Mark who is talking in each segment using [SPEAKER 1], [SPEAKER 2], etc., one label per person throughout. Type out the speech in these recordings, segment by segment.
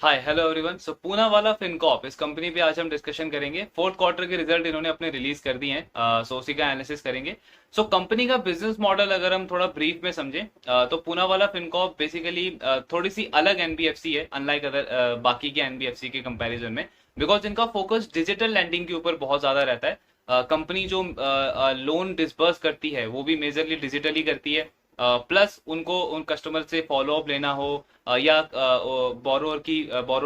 [SPEAKER 1] हाय hello everyone. So Poonawalla Fincorp इस company पे आज हम डिस्कशन करेंगे। फोर्थ क्वार्टर के रिजल्ट इन्होंने अपने रिलीज कर दिए हैं, सो उसी का एनालिसिस करेंगे। सो कंपनी का बिजनेस मॉडल अगर हम थोड़ा ब्रीफ में समझें, तो पूनावाला फिनकॉर्प बेसिकली थोड़ी सी अलग एनबीएफसी है, अनलाइक अदर बाकी के एनबीएफसी के कंपैरिजन में, बिकॉज इनका फोकस डिजिटल लैंडिंग के ऊपर बहुत ज्यादा रहता है। कंपनी जो लोन डिसबर्स करती है वो भी मेजरली डिजिटली करती है। प्लस उनको उन कस्टमर से फॉलो अप लेना हो, या बोरोअर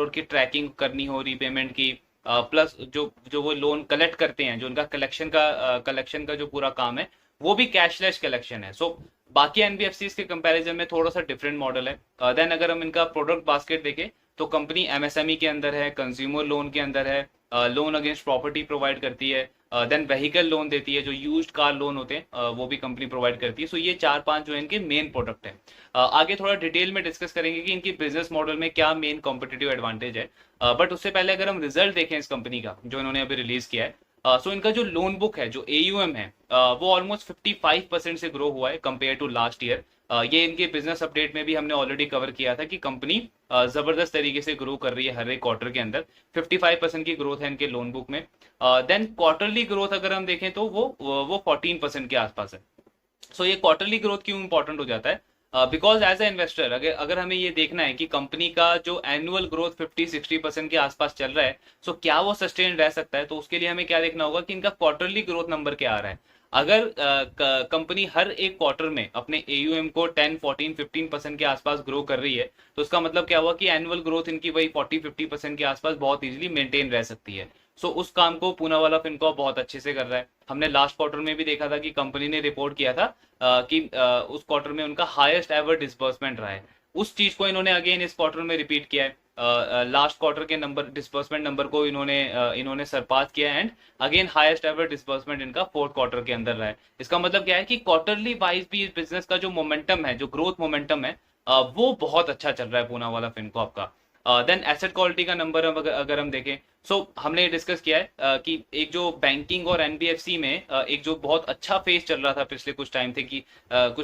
[SPEAKER 1] की ट्रैकिंग करनी हो रीपेमेंट की, प्लस जो जो वो लोन कलेक्ट करते हैं, जो उनका कलेक्शन का जो पूरा काम है वो भी कैशलेस कलेक्शन है। सो बाकी एनबीएफसी के कंपैरिजन में थोड़ा सा डिफरेंट मॉडल है। देन अगर हम इनका प्रोडक्ट बास्केट देखें तो कंपनी एमएसएमई के अंदर है, कंज्यूमर लोन के अंदर है, लोन अगेंस्ट प्रॉपर्टी प्रोवाइड करती है, देन व्हीकल लोन देती है, जो यूज्ड कार लोन होते हैं वो भी कंपनी प्रोवाइड करती है। सो ये चार पांच जो है इनके मेन प्रोडक्ट है। आगे थोड़ा डिटेल में डिस्कस करेंगे कि इनकी बिजनेस मॉडल में क्या मेन कॉम्पिटिटिव एडवांटेज है। बट उससे पहले अगर हम रिजल्ट देखें इस कंपनी का जो इन्होंने अभी रिलीज किया है, सो इनका जो लोन बुक है, जो एयूएम है, वो ऑलमोस्ट 55% से ग्रो हुआ है कंपेयर टू लास्ट ईयर। ये इनके बिजनेस अपडेट में भी हमने ऑलरेडी कवर किया था कि कंपनी जबरदस्त तरीके से ग्रो कर रही है हर एक क्वार्टर के अंदर। 55% की ग्रोथ है इनके लोन बुक में। देन क्वार्टरली ग्रोथ अगर हम देखें तो वो 14% के आसपास है। सो ये क्वार्टरली ग्रोथ क्यों इंपॉर्टेंट हो जाता है? बिकॉज एज ए इन्वेस्टर अगर अगर हमें ये देखना है कि कंपनी का जो एनुअल ग्रोथ 50-60% के आसपास चल रहा है, सो क्या वो सस्टेन रह सकता है, तो उसके लिए हमें क्या देखना होगा कि इनका क्वार्टरली ग्रोथ नंबर क्या आ रहा है। अगर कंपनी हर एक क्वार्टर में अपने एयूएम को 10, 14, 15% के आसपास ग्रो कर रही है, तो उसका मतलब क्या हुआ कि एनुअल ग्रोथ इनकी वही 40-50% के आसपास बहुत इजीली मेंटेन रह सकती है। सो उस काम को पूनावाला फिनकॉर्प बहुत अच्छे से कर रहा है। हमने लास्ट क्वार्टर में भी देखा था कि कंपनी ने रिपोर्ट किया था कि उस क्वार्टर में उनका हाईएस्ट एवर डिसबर्समेंट रहा है। उस चीज को इन्होंने अगेन इस क्वार्टर में रिपीट किया है। लास्ट क्वार्टर के नंबर डिसबर्समेंट नंबर को इन्होंने सरपास किया, and again highest ever disbursement इनका फोर्थ क्वार्टर के अंदर रहा है। इसका मतलब क्या है कि क्वार्टरली वाइज भी इस बिजनेस का जो मोमेंटम है, जो ग्रोथ मोमेंटम है, वो बहुत अच्छा चल रहा है पूनावाला फिनकॉर्प का। देन एसेट क्वालिटी का नंबर अगर हम देखें, सो हमने डिस्कस किया है कि एक जो बैंकिंग और एनबीएफसी में एक जो बहुत अच्छा फेज चल रहा था पिछले कुछ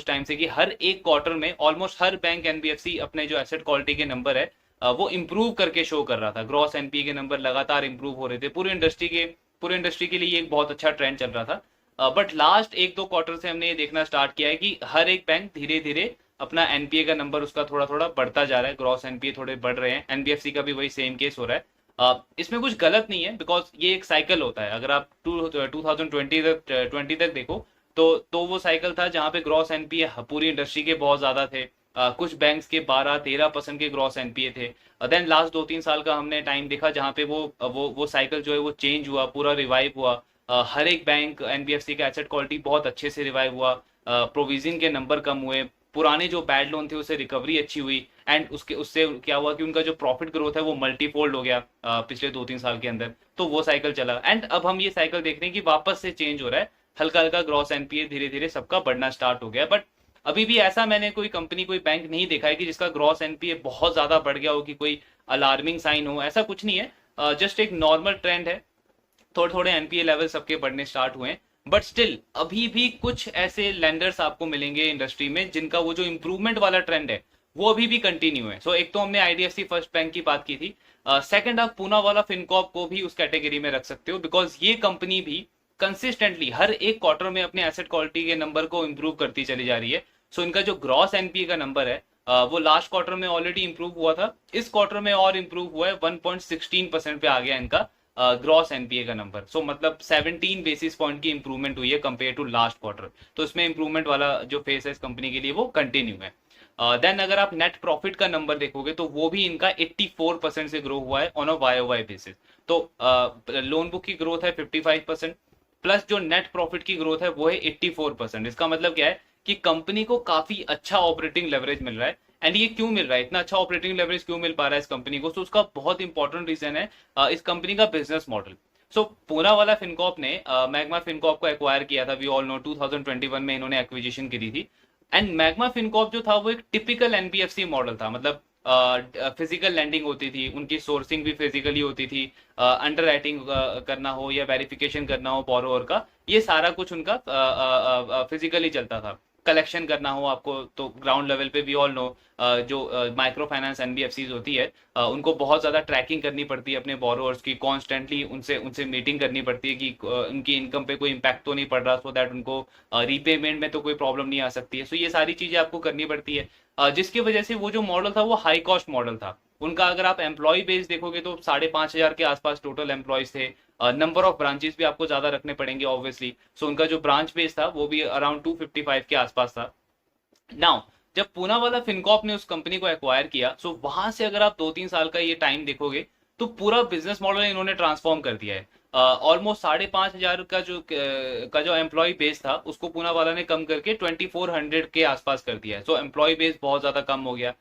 [SPEAKER 1] टाइम से कि हर एक क्वार्टर में ऑलमोस्ट हर बैंक एनबीएफसी अपने जो एसेट क्वालिटी के नंबर है वो इम्प्रूव करके शो कर रहा था। ग्रॉस एनपीए के नंबर लगातार इम्प्रूव हो रहे थे। पूरे इंडस्ट्री के लिए ये एक बहुत अच्छा ट्रेंड चल रहा था। बट लास्ट एक दो क्वार्टर से हमने ये देखना स्टार्ट किया है कि हर एक बैंक धीरे धीरे अपना एनपीए का नंबर उसका थोड़ा थोड़ा बढ़ता जा रहा है। ग्रॉस एनपीए थोड़े बढ़ रहे हैं। एनबीएफसी का भी वही सेम केस हो रहा है। इसमें कुछ गलत नहीं है, बिकॉज ये एक साइकिल होता है। अगर आप 2020 तक देखो तो वो साइकिल था जहां पे ग्रॉस एनपीए पूरी इंडस्ट्री के बहुत ज्यादा थे। कुछ बैंक्स के 12-13% के ग्रॉस एनपीए थे। देन लास्ट 2-3 साल का हमने टाइम देखा जहां पे वो साइकिल जो है वो चेंज हुआ, पूरा रिवाइव हुआ। हर एक बैंक एनबीएफसी का एसेट क्वालिटी बहुत अच्छे से रिवाइव हुआ। प्रोविजन के नंबर कम हुए, पुराने जो बैड लोन थे उससे रिकवरी अच्छी हुई, एंड उससे क्या हुआ कि उनका जो प्रॉफिट ग्रोथ है वो मल्टीफोल्ड हो गया पिछले 2-3 साल के अंदर। तो वो साइकिल चला, एंड अब हम ये साइकिल देख रहे हैं कि वापस से चेंज हो रहा है। हल्का हल्का ग्रॉस एनपीए धीरे धीरे सबका बढ़ना स्टार्ट हो गया। बट अभी भी ऐसा मैंने कोई कंपनी, कोई बैंक नहीं देखा है कि जिसका ग्रॉस एनपीए बहुत ज्यादा बढ़ गया हो, कि कोई अलार्मिंग साइन हो। ऐसा कुछ नहीं है, जस्ट एक नॉर्मल ट्रेंड है। थोड़े थोड़े एनपीए लेवल सबके बढ़ने स्टार्ट हुए हैं। बट स्टिल अभी भी कुछ ऐसे लेंडर्स आपको मिलेंगे इंडस्ट्री में जिनका वो जो इंप्रूवमेंट वाला ट्रेंड है वो अभी भी कंटिन्यू है। सो एक तो हमने आईडीएफसी फर्स्ट बैंक की बात की थी। सेकंड, आप पूना वाला फिनकॉर्प को भी उस कैटेगरी में रख सकते हो, बिकॉज ये कंपनी भी कंसिस्टेंटली हर एक क्वार्टर में अपने एसेट क्वालिटी के नंबर को इंप्रूव करती चली जा रही है। सो इनका जो ग्रॉस एनपीए का नंबर है वो लास्ट क्वार्टर में ऑलरेडी इंप्रूव हुआ था, इस क्वार्टर में और इंप्रूव हुआ है। 1.16% पे आ गया इनका ग्रॉस एनपीए का नंबर। सो मतलब 17 बेसिस पॉइंट की इंप्रूवमेंट हुई है कंपेयर टू लास्ट क्वार्टर। तो इसमें इंप्रूवमेंट वाला जो फेस है इस कंपनी के लिए वो कंटिन्यू है। देन अगर आप नेट प्रॉफिट का नंबर देखोगे तो वो भी इनका 84% से ग्रो हुआ है on a Y O Y basis. तो लोन बुक की ग्रोथ है 55%, प्लस जो नेट प्रॉफिट की ग्रोथ है वो है 84%। इसका मतलब क्या है कि कंपनी को काफी अच्छा ऑपरेटिंग लेवरेज मिल रहा है। एंड ये क्यों मिल रहा है, इतना अच्छा ऑपरेटिंग लेवरेज क्यों मिल पा रहा है इस कंपनी को? तो उसका बहुत इंपॉर्टेंट रीजन है इस कंपनी का बिजनेस मॉडल। सो पूना वाला फिनकॉर्प ने मैग्मा फिनकॉर्प को एक्वायर किया था। वी ऑल नो 2021 में इन्होंने एक्विजिशन करी थी। एंड मैग्मा फिनकॉर्प जो था वो एक टिपिकल एनबीएफसी मॉडल था। मतलब फिजिकल लैंडिंग होती थी, उनकी सोर्सिंग भी फिजिकली होती थी। अंडर राइटिंग करना हो या वेरिफिकेशन करना हो बोरोवर का, ये सारा कुछ उनका फिजिकली चलता था। कलेक्शन करना हो आपको, तो ग्राउंड लेवल पे वी ऑल नो जो माइक्रो फाइनेंस एनबीएफसीज होती है, उनको बहुत ज़्यादा ट्रैकिंग करनी पड़ती है अपने बोरोअर्स की, कॉन्स्टेंटली उनसे उनसे मीटिंग करनी पड़ती है कि उनकी इनकम पे कोई इम्पैक्ट तो नहीं पड़ रहा, सो दैट उनको रीपेमेंट में तो कोई प्रॉब्लम नहीं आ सकती है। सो ये सारी चीज़ें आपको करनी पड़ती है, जिसकी वजह से वो जो मॉडल था वो हाई कॉस्ट मॉडल था उनका। अगर आप एम्प्लॉय बेस देखोगे तो 5,500 के आसपास टोटल एम्प्लॉयज थे। नंबर ऑफ ब्रांचेस भी आपको ज्यादा रखने पड़ेंगे ऑब्वियसली, सो उनका जो ब्रांच बेस था वो भी अराउंड 255 के आसपास था। नाउ जब पूना वाला फिनकॉप ने उस कंपनी को एक्वायर किया, सो वहां से अगर आप 2-3 साल का ये टाइम देखोगे तो पूरा बिजनेस मॉडल इन्होंने ट्रांसफॉर्म कर दिया है। ऑलमोस्ट 5,500 का जो एम्प्लॉय बेस था उसको पूना वाला ने कम करके 2,400 के आसपास कर दिया है। सो एम्प्लॉय बेस बहुत ज्यादा कम हो गया।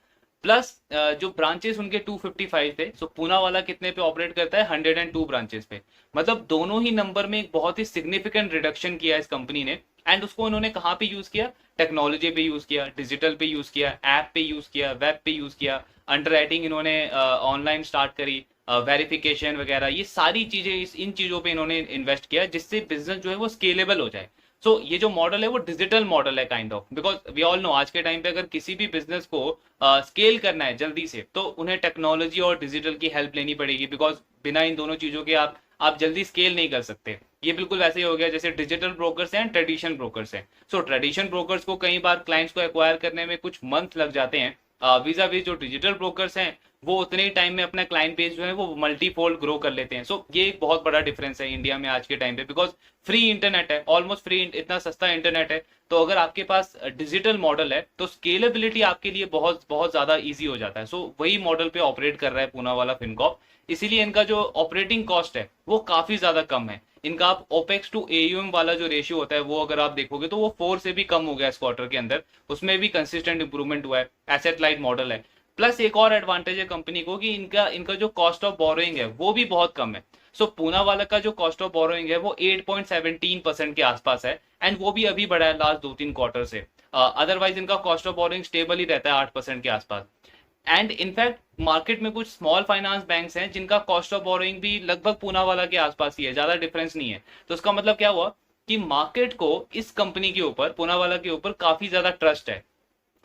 [SPEAKER 1] प्लस जो ब्रांचेस उनके 255 थे, सो पूना वाला कितने पे ऑपरेट करता है, 102 ब्रांचेस पे। मतलब दोनों ही नंबर में एक बहुत ही सिग्निफिकेंट रिडक्शन किया इस कंपनी ने। एंड उसको इन्होंने कहाँ पे यूज किया, टेक्नोलॉजी पे यूज किया, डिजिटल पे यूज किया, ऐप पे यूज किया, वेब पे यूज किया, अंडर राइटिंग इन्होंने ऑनलाइन स्टार्ट करी, वेरिफिकेशन वगैरह, ये सारी चीजें इन चीजों पे इन्होंने इन्वेस्ट किया जिससे बिजनेस जो है वो स्केलेबल हो जाए। सो ये जो मॉडल है वो डिजिटल मॉडल है kind of, because we all know आज के टाइम पे अगर किसी भी बिजनेस को स्केल करना है जल्दी से तो उन्हें टेक्नोलॉजी और डिजिटल की हेल्प लेनी पड़ेगी, बिकॉज बिना इन दोनों चीजों के आप जल्दी स्केल नहीं कर सकते। ये बिल्कुल वैसे ही हो गया जैसे डिजिटल ब्रोकर्स हैं, ट्रेडिशनल ब्रोकर्स हैं। सो ट्रेडिशनल ब्रोकर्स को कई बार क्लाइंट्स को एक्वायर करने में कुछ मंथ लग जाते हैं, वीजा वीज जो डिजिटल ब्रोकर्स हैं वो उतने ही टाइम में अपना क्लाइंट बेस जो है वो मल्टीफोल्ड ग्रो कर लेते हैं। सो ये एक बहुत बड़ा डिफरेंस है इंडिया में आज के टाइम पे, बिकॉज फ्री इंटरनेट है, ऑलमोस्ट फ्री, इतना सस्ता इंटरनेट है। तो अगर आपके पास डिजिटल मॉडल है तो स्केलेबिलिटी आपके लिए बहुत बहुत ज्यादा इजी हो जाता है। सो वही मॉडल पे ऑपरेट कर रहा है पूना वाला फिनकॉप, इसीलिए इनका जो ऑपरेटिंग कॉस्ट है वो काफी ज्यादा कम है। इनका आप ओपेक्स टू एयूएम वाला जो रेशियो होता है वो अगर आप देखोगे तो वो 4 से भी कम हो गया इस क्वार्टर के अंदर, उसमें भी कंसिस्टेंट इंप्रूवमेंट हुआ है, एसेट लाइट मॉडल है। प्लस एक और एडवांटेज है कंपनी को कि इनका इनका जो कॉस्ट ऑफ बोरोइंग है वो भी बहुत कम है। सो पूना वाला का जो कॉस्ट ऑफ बोरोइंग है वो 8.17% के आसपास है, एंड वो भी अभी बढ़ा है लास्ट 2-3 क्वार्टर से। अदरवाइज इनका कॉस्ट ऑफ बोरोइंग स्टेबल ही रहता है 8% के आसपास। एंड इनफैक्ट मार्केट में कुछ स्मॉल फाइनेंस बैंक्स हैं जिनका कॉस्ट ऑफ बोरोइंग भी लगभग पूना वाला के आसपास ही है, ज्यादा डिफरेंस नहीं है। तो उसका मतलब क्या हुआ कि मार्केट को इस कंपनी के ऊपर, पूना वाला के ऊपर काफी ज्यादा ट्रस्ट है,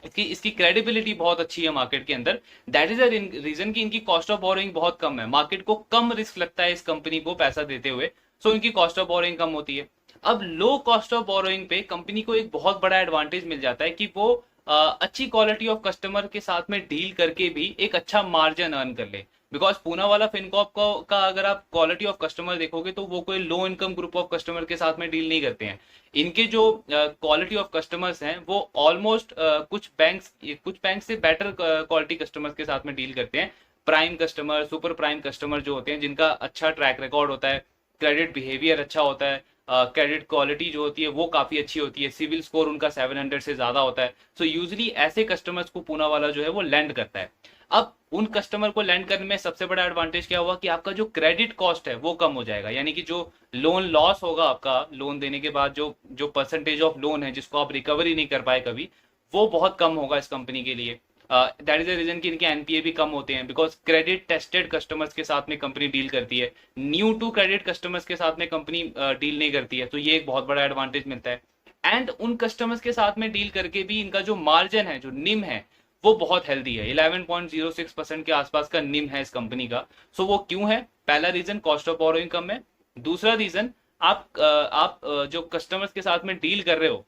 [SPEAKER 1] इसकी इसकी क्रेडिबिलिटी बहुत अच्छी है मार्केट के अंदर। दैट इज अ रीजन कि इनकी कॉस्ट ऑफ बोरोइंग बहुत कम है, मार्केट को कम रिस्क लगता है इस कंपनी को पैसा देते हुए, सो इनकी कॉस्ट ऑफ बोरोइंग कम होती है। अब लो कॉस्ट ऑफ बोरोइंग पे कंपनी को एक बहुत बड़ा एडवांटेज मिल जाता है कि वो अच्छी क्वालिटी ऑफ कस्टमर के साथ में डील करके भी एक अच्छा मार्जिन अर्न कर ले। बिकॉज पूना वाला फिनकॉप का अगर आप क्वालिटी ऑफ कस्टमर देखोगे तो वो कोई low income group of customer के साथ में डील नहीं करते हैं। इनके जो क्वालिटी ऑफ कस्टमर्स हैं वो ऑलमोस्ट कुछ बैंक्स से बेटर क्वालिटी कस्टमर्स के साथ में डील करते हैं। Prime customer, super prime customer जो होते हैं जिनका अच्छा ट्रैक रिकॉर्ड होता है, क्रेडिट बिहेवियर अच्छा होता है, क्रेडिट क्वालिटी जो होती है वो काफी अच्छी होती है, सिविल स्कोर उनका 700 से ज्यादा होता है। सो यूजली ऐसे कस्टमर्स को पूना वाला जो है वो लैंड करता है। अब उन कस्टमर को लैंड करने में सबसे बड़ा एडवांटेज क्या हुआ कि आपका जो क्रेडिट कॉस्ट है वो कम हो जाएगा, यानी कि जो लोन लॉस होगा आपका लोन देने के बाद, जो जो परसेंटेज ऑफ लोन है जिसको आप रिकवरी नहीं कर पाए कभी, वो बहुत कम होगा इस कंपनी के लिए। दैट इज द रीजन कि इनके एनपीए भी कम होते हैं, बिकॉज क्रेडिट टेस्टेड कस्टमर्स के साथ में कंपनी डील करती है, न्यू टू क्रेडिट कस्टमर्स के साथ में कंपनी डील नहीं करती है। तो ये एक बहुत बड़ा एडवांटेज मिलता है। एंड उन कस्टमर्स के साथ में डील करके भी इनका जो मार्जिन है, जो निम है, वो बहुत हेल्दी है। 11.06% के आसपास का निम है इस कंपनी का। सो वो क्यों है? पहला रीजन कॉस्ट ऑफ बोरोइंग कम है, दूसरा रीजन आप जो कस्टमर्स के साथ में डील कर रहे हो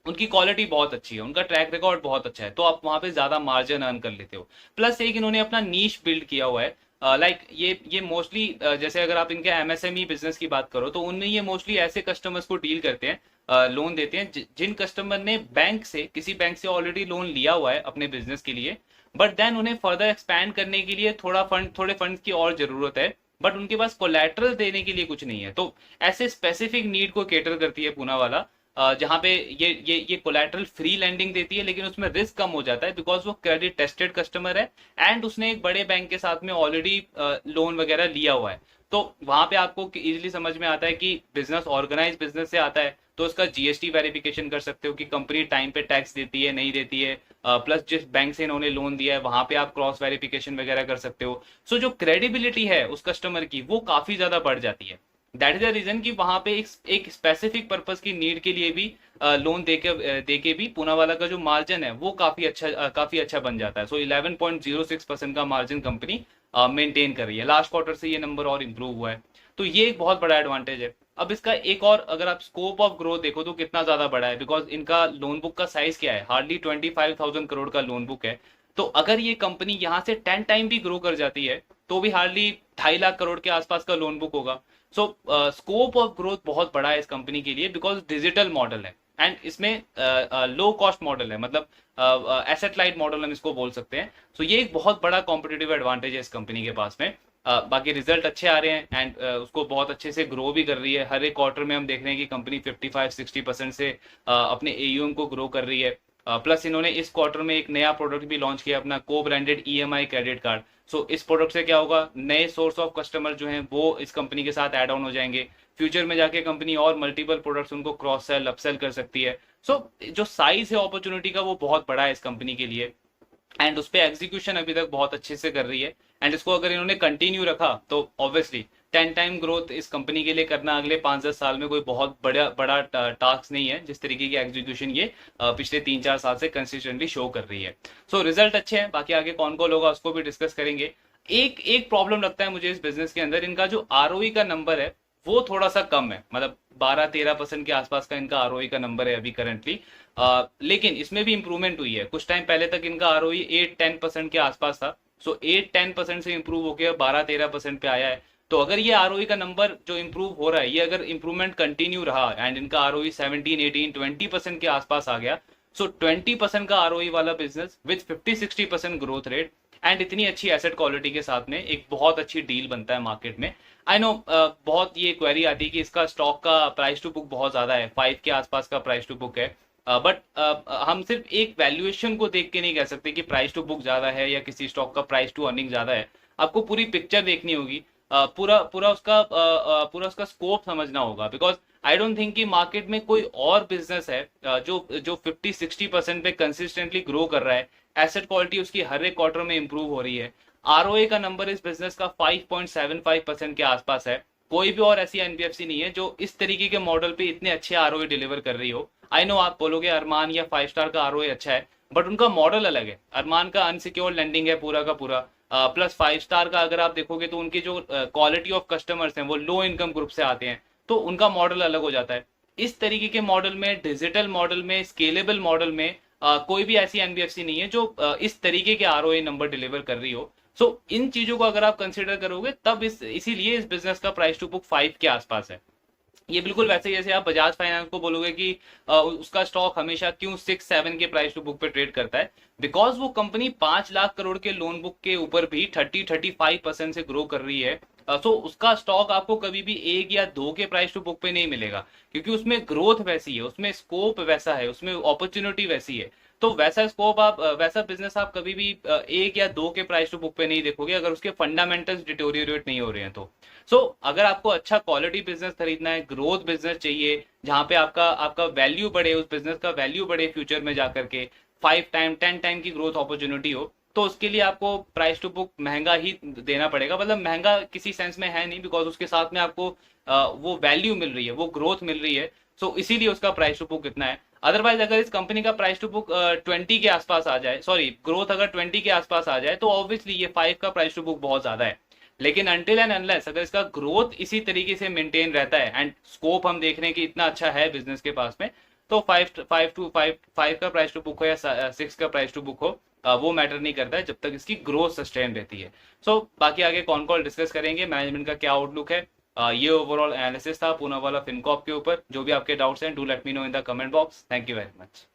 [SPEAKER 1] उनकी क्वालिटी बहुत अच्छी है, उनका ट्रैक रिकॉर्ड बहुत अच्छा है, तो आप वहां पे ज्यादा मार्जिन अर्न कर लेते हो। प्लस एक इन्होंने अपना नीश बिल्ड किया हुआ है। लाइक ये मोस्टली जैसे अगर आप इनके एमएसएमई बिजनेस की बात करो तो उनमें ये मोस्टली ऐसे कस्टमर्स को डील करते हैं, लोन देते हैं जिन कस्टमर ने किसी बैंक से ऑलरेडी लोन लिया हुआ है अपने बिजनेस के लिए, बट देन उन्हें फर्दर एक्सपैंड करने के लिए थोड़े फंड की और जरूरत है, बट उनके पास कोलैटरल देने के लिए कुछ नहीं है। तो ऐसे स्पेसिफिक नीड को केटर करती है पूना वाला, जहां पे ये कोलैटरल फ्री लैंडिंग देती है, लेकिन उसमें रिस्क कम हो जाता है बिकॉज वो क्रेडिट टेस्टेड कस्टमर है एंड उसने एक बड़े बैंक के साथ में ऑलरेडी लोन वगैरह लिया हुआ है। तो वहां पे आपको इजीली समझ में आता है कि बिजनेस ऑर्गेनाइज बिजनेस से आता है, तो उसका जीएसटी वेरिफिकेशन कर सकते हो कि कंपनी टाइम पे टैक्स देती है नहीं देती है, प्लस जिस बैंक से इन्होंने लोन दिया है वहां पे आप क्रॉस वेरिफिकेशन वगैरह कर सकते हो। सो जो क्रेडिबिलिटी है उस कस्टमर की वो काफी ज्यादा बढ़ जाती है। दैट इज द रीजन कि वहां पे एक स्पेसिफिक पर्पस की नीड के लिए भी लोन देके भी पूनावाला का जो मार्जिन है वो काफी अच्छा बन जाता है। सो 11.06% का मार्जिन कंपनी मेंटेन कर रही है। लास्ट क्वार्टर से ये नंबर और इंप्रूव हुआ है, तो ये एक बहुत बड़ा एडवांटेज है। अब इसका एक और अगर आप स्कोप ऑफ ग्रोथ देखो तो कितना ज्यादा बड़ा है, बिकॉज इनका लोन बुक का साइज क्या है, हार्डली 25,000 करोड़ का लोन बुक है। तो अगर ये कंपनी यहाँ से 10 टाइम भी ग्रो कर जाती है तो भी हार्डली 2.5 लाख करोड़ के आसपास का लोन बुक होगा। सो स्कोप ऑफ ग्रोथ बहुत बड़ा है इस कंपनी के लिए, बिकॉज डिजिटल मॉडल है एंड इसमें लो कॉस्ट मॉडल है, मतलब एसेट लाइट मॉडल हम इसको बोल सकते हैं। सो ये एक बहुत बड़ा कॉम्पिटेटिव एडवांटेज है इस कंपनी के पास में। बाकी रिजल्ट अच्छे आ रहे हैं एंड उसको बहुत अच्छे से ग्रो भी कर रही है। हर एक क्वार्टर में हम देख रहे हैं कि कंपनी 55-60% से अपने एयूएम को ग्रो कर रही है। प्लस इन्होंने इस क्वार्टर में एक नया प्रोडक्ट भी लॉन्च किया, अपना को ब्रांडेड ईएमआई क्रेडिट कार्ड। सो इस प्रोडक्ट से क्या होगा, नए सोर्स ऑफ कस्टमर जो हैं वो इस कंपनी के साथ ऐड ऑन हो जाएंगे। फ्यूचर में जाके कंपनी और मल्टीपल प्रोडक्ट्स उनको क्रॉस सेल अपसेल कर सकती है। सो जो साइज है अपॉर्चुनिटी का वो बहुत बड़ा है इस कंपनी के लिए एंड उस पर एग्जीक्यूशन अभी तक बहुत अच्छे से कर रही है। एंड इसको अगर इन्होंने कंटिन्यू रखा तो ऑब्वियसली 10 टाइम ग्रोथ इस कंपनी के लिए करना अगले 5-10 साल में कोई बहुत बड़ा बड़ा टास्क नहीं है, जिस तरीके की एग्जीक्यूशन ये पिछले 3-4 साल से कंसिस्टेंटली शो कर रही है। सो रिजल्ट अच्छे हैं। बाकी आगे कौन कौन होगा उसको भी डिस्कस करेंगे। एक एक प्रॉब्लम लगता है मुझे इस बिजनेस के अंदर, इनका जो आरओई का नंबर है वो थोड़ा सा कम है, मतलब 12-13% के आसपास का इनका आरओई का नंबर है अभी करंटली। लेकिन इसमें भी इंप्रूवमेंट हुई है। कुछ टाइम पहले तक इनका आरओई 8-10% के आसपास था। सो 8-10% से इंप्रूव होकर 12-13% पे आया है। तो अगर ये आरओई का नंबर जो इंप्रूव हो रहा है, ये अगर इंप्रूवमेंट कंटिन्यू रहा एंड इनका आरओई 17-18-20% के आसपास आ गया, सो 20% का आरओई वाला business with 50-60% growth rate and इतनी अच्छी एसेट क्वालिटी के साथ में एक बहुत अच्छी डील बनता है मार्केट में। आई नो बहुत ये क्वेरी आती है कि इसका स्टॉक का प्राइस टू बुक बहुत ज्यादा है, 5 के आसपास का प्राइस टू बुक है। बट हम सिर्फ एक वैल्यूएशन को देख के नहीं कह सकते कि प्राइस टू बुक ज्यादा है या किसी स्टॉक का प्राइस टू अर्निंग ज्यादा है। आपको पूरी पिक्चर देखनी होगी, पूरा उसका स्कोप समझना होगा। बिकॉज आई डोंट थिंक कि मार्केट में कोई और बिजनेस है जो जो 50-60% पे कंसिस्टेंटली ग्रो कर रहा है, एसेट क्वालिटी उसकी हर एक क्वार्टर में इंप्रूव हो रही है। आरओए का नंबर इस बिजनेस का 5.75% के आसपास है। कोई भी और ऐसी एनबीएफसी नहीं है जो इस तरीके के मॉडल पे इतने अच्छे आरओए डिलीवर कर रही हो। आई नो आप बोलोगे अरमान या 5 स्टार का आरओए अच्छा है, बट उनका मॉडल अलग है। अरमान का अनसिक्योर्ड लेंडिंग है पूरा का पूरा, प्लस 5 स्टार का अगर आप देखोगे तो उनके जो क्वालिटी ऑफ कस्टमर्स हैं वो लो इनकम ग्रुप से आते हैं, तो उनका मॉडल अलग हो जाता है। इस तरीके के मॉडल में, डिजिटल मॉडल में, स्केलेबल मॉडल में कोई भी ऐसी एनबीएफसी नहीं है जो इस तरीके के आरओए नंबर डिलीवर कर रही हो। सो इन चीजों को अगर आप कंसिडर करोगे तब इसीलिए इस बिजनेस का प्राइस टू बुक 5 के आसपास है। ये बिल्कुल वैसे ही जैसे आप बजाज फाइनेंस को बोलोगे कि उसका स्टॉक हमेशा क्यों 6-7 के प्राइस टू बुक पे ट्रेड करता है, बिकॉज वो कंपनी 5 लाख करोड़ के लोन बुक के ऊपर भी 30-35% से ग्रो कर रही है। तो उसका स्टॉक आपको कभी भी 1 या 2 के प्राइस टू बुक पे नहीं मिलेगा, क्योंकि उसमें ग्रोथ वैसी है, उसमें स्कोप वैसा है, उसमें अपॉर्चुनिटी वैसी है। तो वैसा स्कोप आप वैसा बिजनेस आप कभी भी 1 या 2 के प्राइस टू बुक पे नहीं देखोगे, अगर उसके फंडामेंटल्स डिटोरिएट नहीं हो रहे हैं तो। अगर आपको अच्छा क्वालिटी बिजनेस खरीदना है, ग्रोथ बिजनेस चाहिए जहां पे आपका आपका वैल्यू बढ़े, उस बिजनेस का वैल्यू बढ़े फ्यूचर में जाकर के, 5 टाइम 10 टाइम की ग्रोथ अपॉर्चुनिटी हो, तो उसके लिए आपको प्राइस टू बुक महंगा ही देना पड़ेगा। मतलब महंगा किसी सेंस में है नहीं, बिकॉज उसके साथ में आपको वो वैल्यू मिल रही है, वो ग्रोथ मिल रही है। इसीलिए उसका प्राइस टू बुक इतना है। अदरवाइज अगर इस कंपनी का प्राइस टू बुक 20 के आसपास आ जाए, सॉरी ग्रोथ अगर 20 के आसपास आ जाए, तो ऑब्वियसली ये 5 का प्राइस टू बुक बहुत ज्यादा है। लेकिन अनटिल एंड अनलेस अगर इसका ग्रोथ इसी तरीके से मेंटेन रहता है एंड स्कोप हम देख रहे हैं कि इतना अच्छा है बिजनेस के पास में, तो 5 का प्राइस टू बुक हो या 6 का प्राइस टू बुक हो, वो मैटर नहीं करता है जब तक इसकी ग्रोथ सस्टेन रहती है। बाकी आगे कौन कौन डिस्कस करेंगे, मैनेजमेंट का क्या आउटलुक है, ये ओवरऑल एनालिसिस था पूनावाला फिनकॉर्प के ऊपर। जो भी आपके डाउट्स हैं do let me know in the comment box. Thank you very much.